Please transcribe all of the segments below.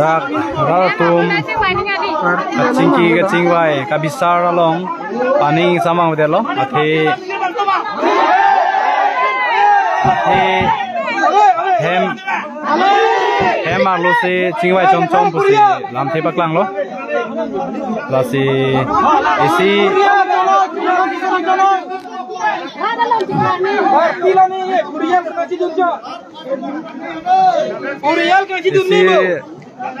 dak ratum kacingki kacingwai kabisar long paning samang bedelo ate hem arlo se cingwai chom chom pusi lam the baklang lo la si isi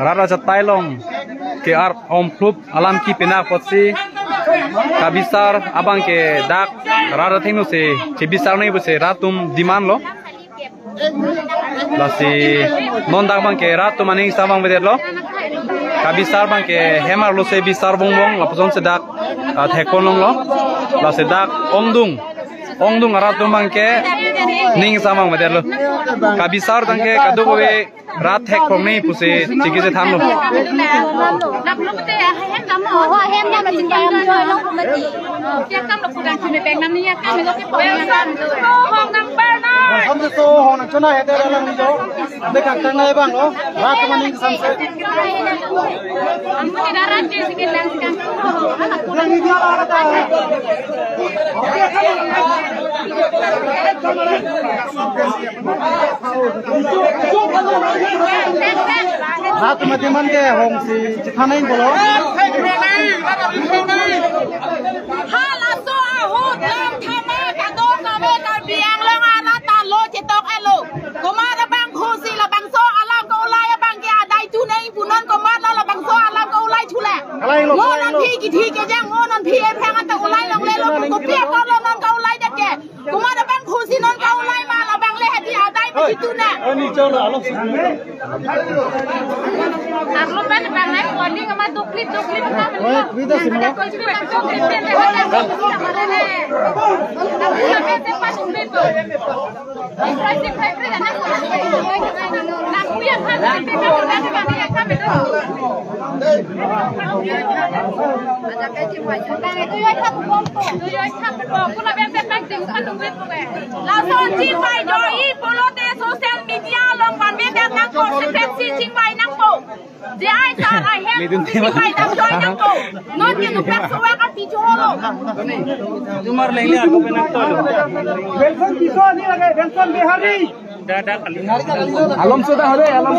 rara catai long ke ar om klub alam ki pena potsi kabisar abang ke dak rara thingno se chibisar nei bose ratum diman lo lasi non dak bang ke ratum aning samang bedelo kabisar bang ke hemar lo se bisar bongbong lapson se dak thekon long lo lasi dak ongdung ratum bang ke ning samang bedelo kabisar dang ke kaduwe rat thek from nei puse chigi se tham lo Hat matiman ke hong si chithanai bolo hala so ahut lam thama ka do ka me ka biang long ana ta lo chitok elo koma da bang khusi la bang so alam ko ulai bang ke adai tu nei punon koma la bang so alam ko ulai chule ngo non phi ki thi ke jang ngo non phi e phang ata ulai long le lo ko pia ko lo non ka ulai da ke koma da bang khusi non ka ulai ma la bang le hati adai pa tu na ani cholo alo Arlo ben bang lai ko ni ma duklit ka ma vida simla ko chu ka chu ke te ha ka ko ma re ne na me te pa chu to ai sai se kai pre na ko na ku ya ka na te ka na ka ni ya ka me to ada ka chi wa chu ta tu ya ka ko ko la ben te pa te ka nu ve ko la son chi pai do i polo te social media long ban me da na ko se pe chi chi pai na ko je ai sa ai he chi pai da joy na ko no ti no pe so wa ka ti chu ho tumar le le ko pe na to welcome ki so ni lage welcome bihari alam so da hore alam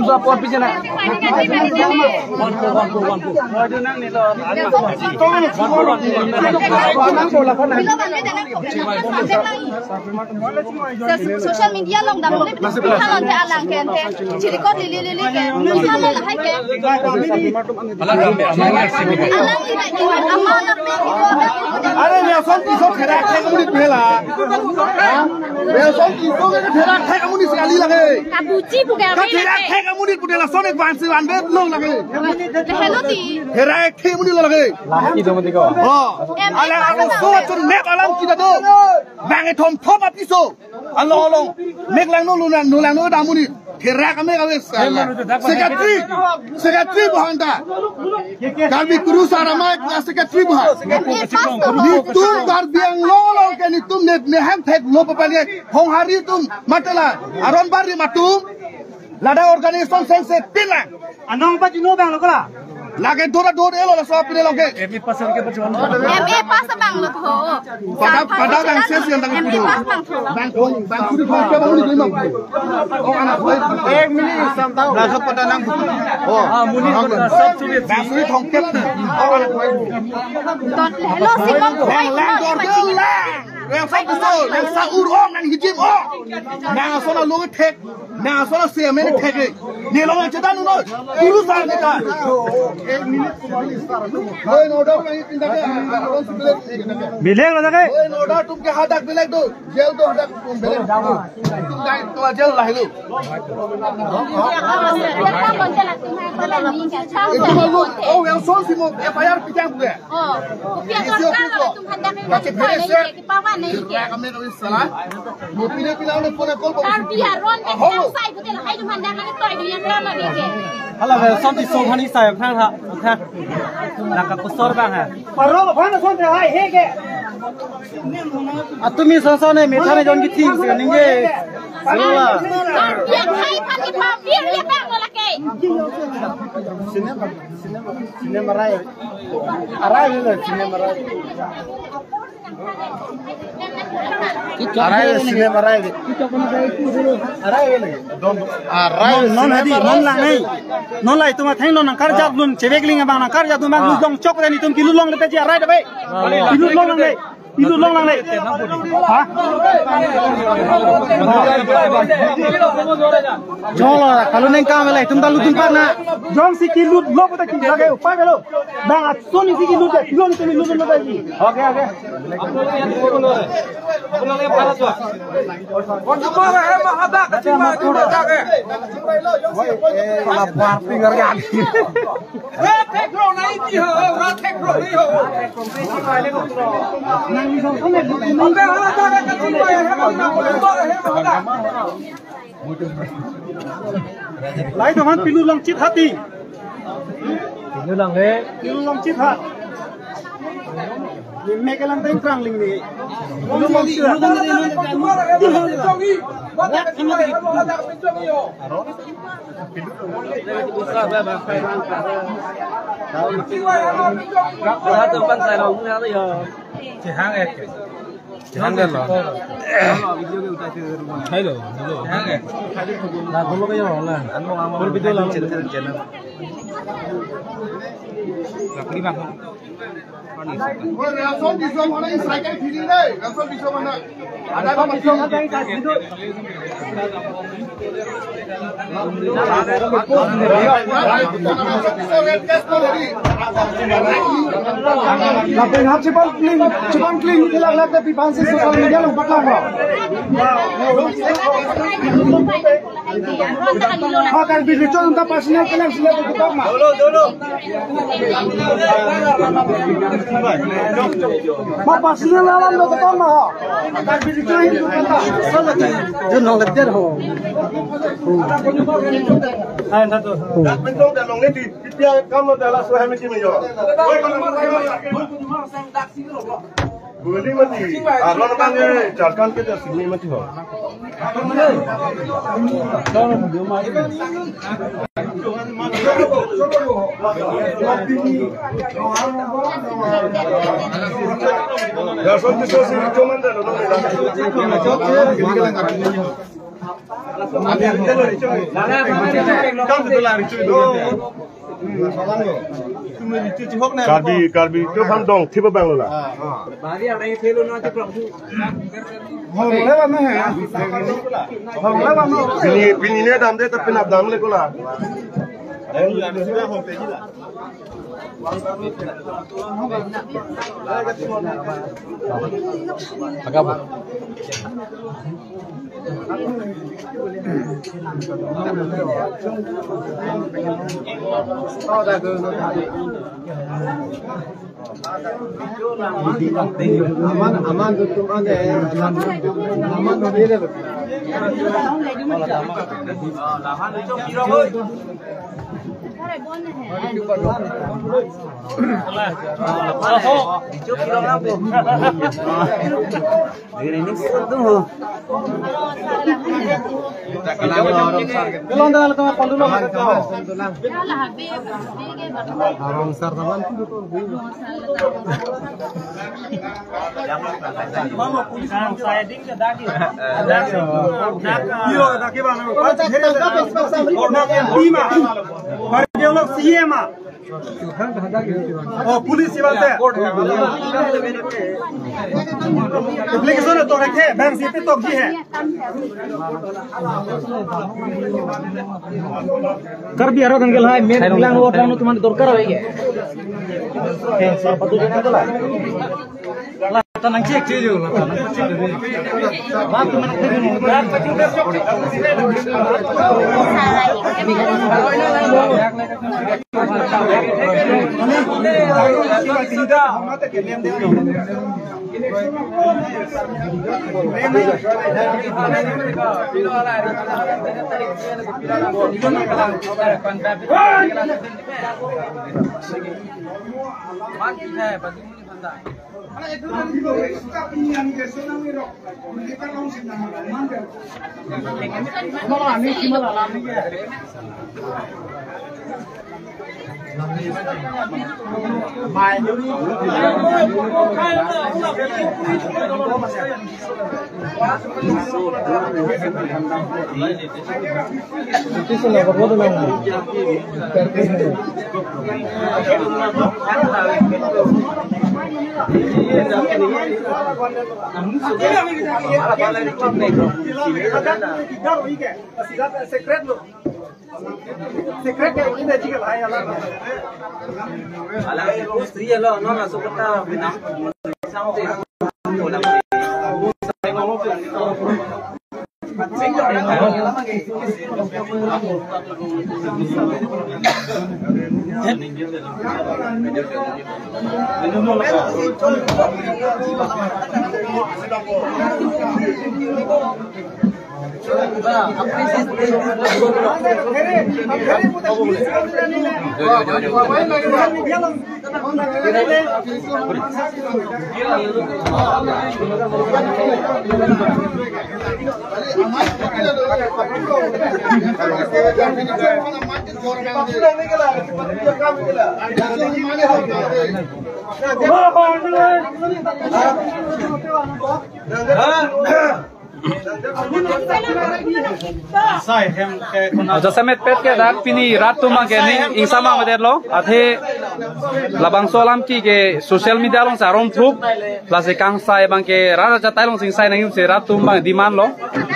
so apor piche na social media long dam le thalon te alang ken te chiri ko li ke thalon la hai ke alang ni ba ki amma na me ki अरे वेसन की सो खेरा थे कमुनी पहला वेसन की सो के खेरा थे कमुनी से आली लगे काबूची पुगा का खेरा थे कमुनी पुडेला सोने बान से बान बेत लोग लगे हेलो ती खेरा थे कमुनी लगे की दो मति को हां अले अलो सो चुन नेक अलम की दो बांगे थम थप अपिसो अलो अलो मेक लांग नो लुलांग नो दामुनी खेरा का मेक अवे सेक्रेटरी बहंदा गामी कुरु सारामा सेक्रेटरी बहन तुम बार बियांग लो के नि तुम ने हम थे लो पपाले होंहारी तुम मतला अरन बारी मातुम लाडा ऑर्गेनाइजेशन सेंस से पिला अनंग बाजी नो बांग लगला Lagi dora elo lah soal pilih lagi. MA pas bang lo tuh. Pada bang ses yang tanggung kudu. Bang kudu pakai bang kudu lima. Oh anak gue. Mini samtau. Langsung pada nang. Oh. Muni sab sulit. Bang sulit tongket. Oh anak gue. Lo sih bang kuai. Yang satu betul, yang saur orang yang hijim orang. Nah, soalnya lu ngetek, nah soalnya saya mana tek. Ni lo yang cetan lo, urus lah kita. Oi, noda kami pindah ke orang sebelah. Bilang lah tak? Oi, noda tuh ke hadak bilang tu, jail tu hadak bilang. Tinggal tu jail lah itu. Itu malu. Oh, yang soal sih mau FIR pitang bukan? Oh, pihak orang kalau tu hadak yang mana? Kami kami salah. Mau pindah oleh phone call. Biar Ron yang sai betul hai tu mandan kan toy dia yang mana ni? Kalau sampai sopan ni saya kan ha, kan? Nak kusor bang ha. Parlo bhana sonte hai hege. Atumi sasane methane jon ki thing se ninge. Sula. Biar hai pani pa biar dia bang lo lagi. Cinema rai. Arai le cinema rai. Arai cinema rai. Arai le. Non hadi non lang nei. Non lai tuma thang non kar jab lun chebekling bang kar jab tuma lung chok ni tum ki lulong le ji arai da bai. Lulong lang nei. Itu long lang nei. Ha? Jola kalau neng kam lai tum dalu tum na. Jong si ki lut lo pata ki lage upar gelo. Bang soni si ki lut de kilon tumi lut lo bai. Okay okay. Lai tu han pilu long chit hati. Pilu long le. Pilu long chit hat. Ni mekelan teng krang ling ni. Pilu long chit hat. Jangan lo. Hello, hello. Nah, kamu kayak mana? Berbeda lah. Lagi bang. Oh, langsung di sana mana ini cycle feeding deh, langsung di sana mana? Ada apa di sana? Lapeng hat cepat clean hilang lagi tapi pansi sosial media lo bakal lo. Akan video untuk pasnya kalian sudah tutup mah. Dulu. Bapak sini lawan lo tutup mah. Akan video itu kita. Jangan lebih ho. Ayo satu. Bentuk dan long ini dia kamu adalah suami kami yo. Boleh mati. Arlo bangge jalkan kita sini mati ho. Ya sonte sosi comanda lo no Karbi itu bandong tipe bang lo lah. Bini ni dam deh tapi nak dam le ko lah. Agak Aman tuh ada aman dia deh. Police application तो रखे बैंक से पे तो की है कर भी आरो गंगल है मेन बिलांग वो टाउन तुम्हारे दरकार होएगे सर पतो जना चला ला तनंग चेक चीज हो बात तुमने बात पटिंग पे secret ini juga lah ya lah. Alah istri lo no masuk kota benang sampai pulang. Jasamet pet ke dak pini ratu mangke ni insama mader lo athe labang solam ki ke social media long sarom thuk la se kang sai bangke rara jatai long sing sai nang se ratu bang diman lo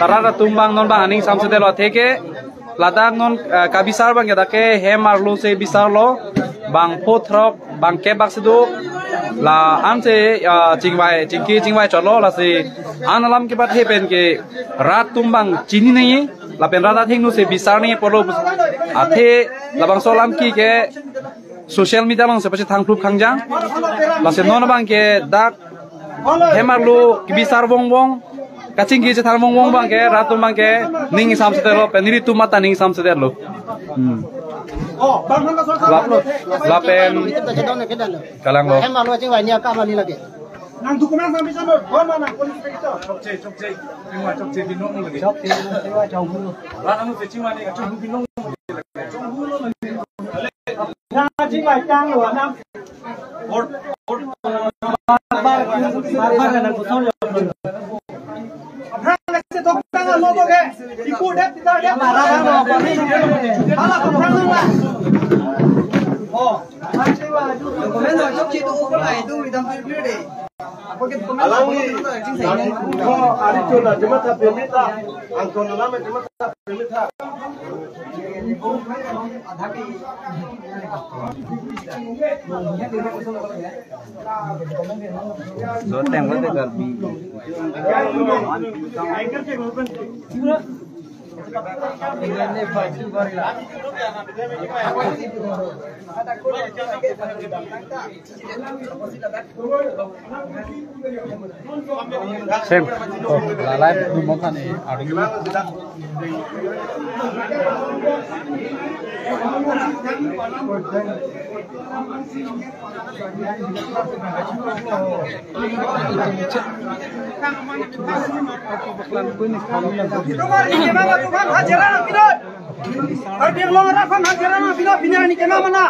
rara tumbang non bang aning samse de lo athe ke ladak non kabisar bang ke dake hemar lo se bisar lo bang pothrok bang ke bak sedu la anse jingwai cholo la se analam ke bat he pen ke rat tumbang chini nahi la pen rada thing nu se bisar ni polo athe labang solam ki ke social media long se pache thang phup khangjang la se non bang ke dak hemar lo ki bisar bong bong kaching ki je thar bong bong bang ke rat tumbang ke ning sam se lo pen ni tu mata ning sam se lo lapen kalang lo nang dokumen sampai sana mana nang polis kita cokce binong lagi cokce lah nang cingwa ni cokce binong nang cingwa cang lo nang bar nang kusau yo Hang se tok tang lo to ke iku det tidak det marah lo apa ni ala pang lah oh cingwa dokumen cokce tu ko lai tu idam tu de Alangi, hari itu lah cuma tak permita, angkon lama cuma tak permita. So tengok tu kalbi. Sem, lalai belum makan ni, ada Artinya lo nggak rafan hajaran apa pinjaman ini kena mana?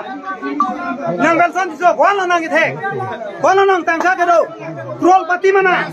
Nang belsan itu, kuala nang itu, kuala nang tangsa kedo, troll pati mana?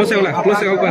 Close apa?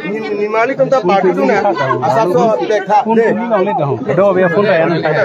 Ni mali tempat party tu na asal tu dekha deh. Do be phone ya na kaya.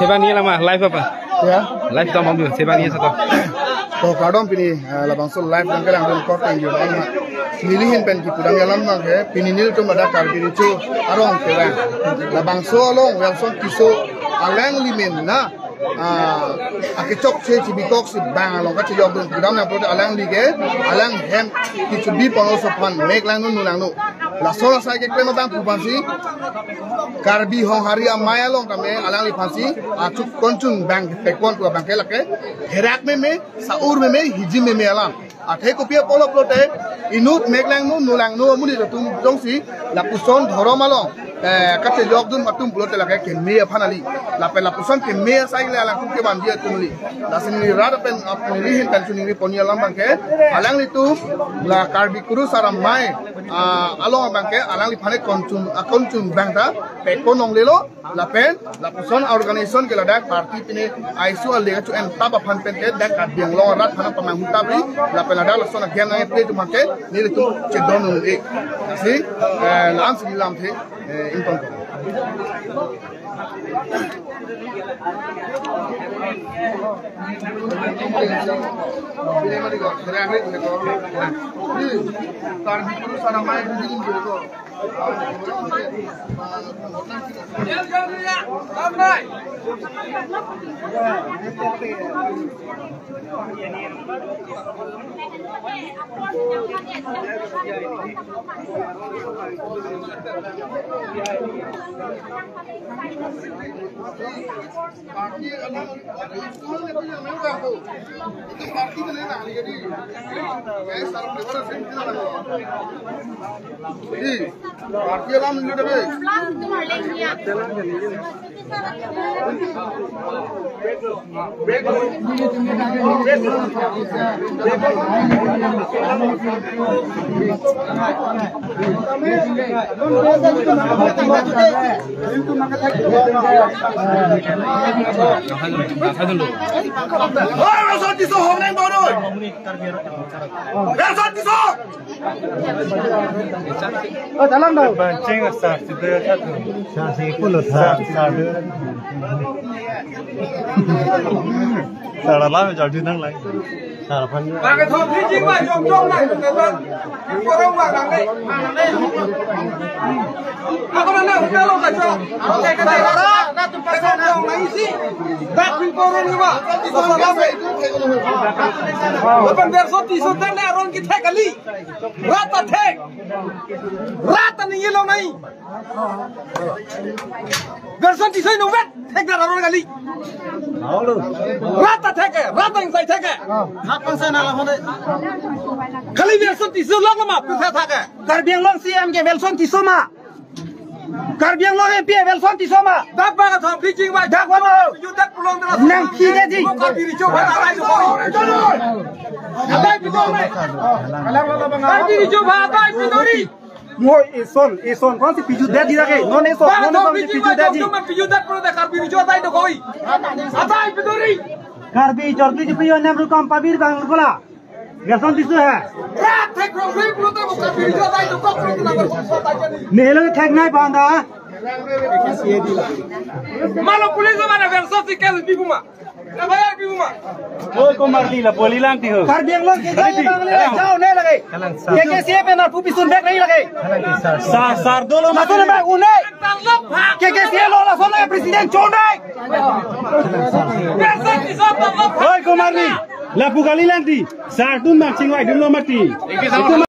Sebani lama live apa? Ya. Live tam ambil sebani satu. To kadom pini labangsul live dangkal ang record ang yun ay nilihin pen ki pudang yalam nang he pini nil to mada kar pini chu arong kera labangso along welson kiso alang limen na akechok che chibikok si bang along ka chiyok dun pudam na pud alang lige alang hem ki chubi pono so pan mek lang nu lang nu la sola sai ke klema bang pupansi karbi hong hari amaya long kame alang li phansi achuk konchun bang pekon tu bang kelake herak me saur me hiji me alang athe kopia polo plote inut meglang nu nulang nu muni tum jongsi la puson dhorom along kate jok dun matum plote lake ke me phanali la pe la puson ke me sai le alang ke ban dia tumli la sini rada pen apni hin kan chuni poni alang bang ke alang li tu la karbi kuru saram mai along bang ke alang li phane konchun bang ta pe konong lelo la pen la puson organization ke la dak party pine aisu le chu en taba phan pen ke dak ka biang lo rat phana pamang mutabri la pen la dak la sona gen ngai play tu make ni le tu che don nu e si lam si lam the in kon party parti kan enak jadi. Kayak sarung di mana sih kita lagi. Jadi parti alam ini deh. Plus cuma lengnya. Rasat tiso hong neng bodoh. Rasat tiso. Oh, dalam dah. Bancing asal sudah satu. Sasi pulut satu. Salah lama jadi nang lagi. Salah pan. Pakai topi jiwa jom lah, teman. Orang makan deh. Aku mana kalau kacau. Oke, kita orang. Kita orang isi. Tak pingporan ni mah. Bukan versi tisu tene orang kita kali. Rata tek. Rata ni yellow nai. Versi tisu nombet. Tek dah orang kali. Rata tek. Rata yang saya tek. Apa saya nak lawan? Kali versi tisu long mah. Pusat tek. Karbiang long CM ke versi tisu mah. Karbiang long MP versi tisu mah. Dak baga thom pitching mah. Dak mana? Yudak pulang dah. Nang kini di. Karbi coba ada itu. Ada itu ni. Karbi coba ada itu ni. Moi ison kau si piju dah dia ke? Non ison si piju dah dia. Piju dah pun dah karbi coba ada itu koi. Ada itu ni. Karbi jordi je piju nam rukam pabir bang bola. Versi tisu है. रात थे ग्रोसरी पुरो तो karbi coba ada itu kau pulang dah bersama. Nelo ke thak nai banda. Malu pulis mana versi si kes bibu mah. Bayar bibu mah. Oh, kau marli lah, boleh lang tiho. Karbiang long ke kaya bang le, jauh ne lagi. Ke siapa yang nak pupi sunbek ni lagi. Sar dulu Masuk le bang unai. Ke siapa lo lah soalnya presiden conai. Oh, kau marli. Lah bukan lang ti. Sar tu mak cingwai dulu mati.